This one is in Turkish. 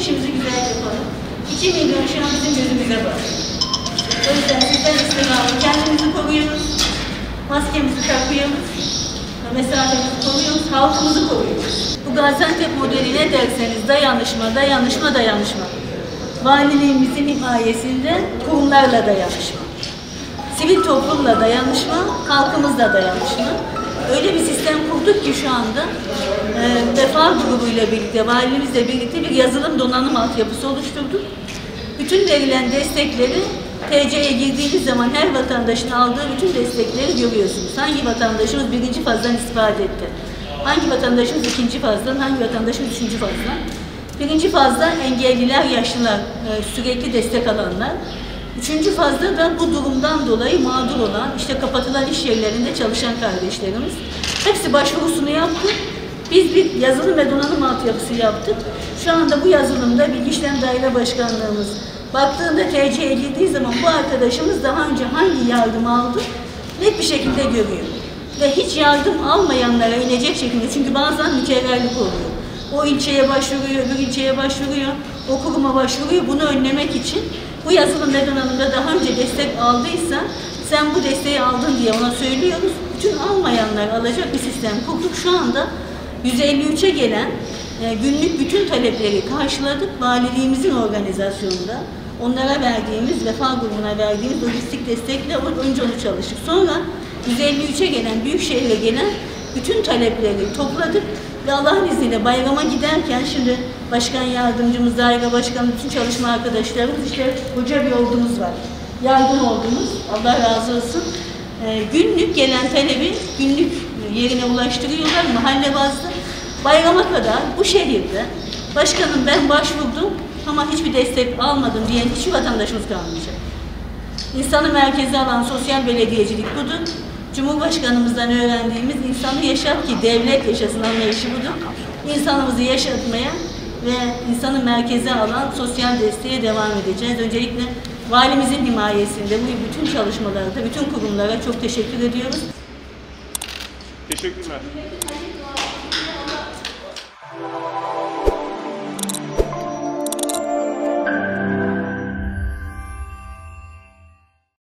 işimizi güzel yapalım. 2 milyon şu an bizim gözümüze bak. O yüzden sizden istirhamı kendimizi koruyoruz, maskemizi takıyoruz, mesafemizi koruyoruz, halkımızı koruyoruz. Bu Gaziantep modeli ne derseniz dayanışma, dayanışma, dayanışma. Valiliğimizin himayesinde kurumlarla dayanışma. Sivil toplumla dayanışma, halkımızla dayanışma. Öyle bir sistem kurduk ki şu anda Vefa grubuyla birlikte, valimizle birlikte bir yazılım donanım altyapısı oluşturduk. Bütün verilen destekleri TC'ye girdiğiniz zaman her vatandaşın aldığı bütün destekleri görüyorsunuz. Hangi vatandaşımız birinci fazdan istifade etti? Hangi vatandaşımız ikinci fazdan, hangi vatandaşımız üçüncü fazdan? Birinci fazda engelliler, yaşlılar, sürekli destek alanlar. Üçüncü fazda da bu durumdan dolayı mağdur olan, işte kapatılan iş yerlerinde çalışan kardeşlerimiz. Hepsi başvurusunu yaptı. Biz bir yazılım ve donanım altyapısı yaptık. Şu anda bu yazılımda Bilgi İşlem Daire Başkanlığımız baktığında TC'ye girdiği zaman bu arkadaşımız daha önce hangi yardım aldı net bir şekilde görüyor. Ve hiç yardım almayanlara inecek şekilde, çünkü bazen mükerrerlik oluyor. O ilçeye başvuruyor, öbür ilçeye başvuruyor, o kuruma başvuruyor. Bunu önlemek için bu yazılım ve donanımda daha önce destek aldıysa sen bu desteği aldın diye ona söylüyoruz. Bütün almayanlar alacak bir sistem kurduk. Şu anda 153'e gelen günlük bütün talepleri karşıladık. Valiliğimizin organizasyonunda onlara verdiğimiz, Vefa grubuna verdiğimiz lojistik destekle önce onu çalıştık. Sonra 153'e gelen, büyükşehir'e gelen bütün talepleri topladık ve Allah'ın izniyle bayrama giderken şimdi başkan yardımcımız, daire başkanı, bütün çalışma arkadaşlarımız, işte hoca bir ordumuz var. Yardım ordumuz, Allah razı olsun. Günlük gelen talebi günlük yerine ulaştırıyorlar mahalle bazlı. Bayrama kadar bu şehirde başkanım ben başvurdum ama hiçbir destek almadım diyen hiçbir vatandaşımız kalmayacak. İnsanı merkeze alan sosyal belediyecilik budur. Cumhurbaşkanımızdan öğrendiğimiz insanı yaşat ki devlet yaşasın anlayışı budur. İnsanımızı yaşatmaya ve insanı merkeze alan sosyal desteğe devam edeceğiz. Öncelikle valimizin himayesinde bu bütün çalışmalarda, bütün kurumlara çok teşekkür ediyoruz. Teşekkürler.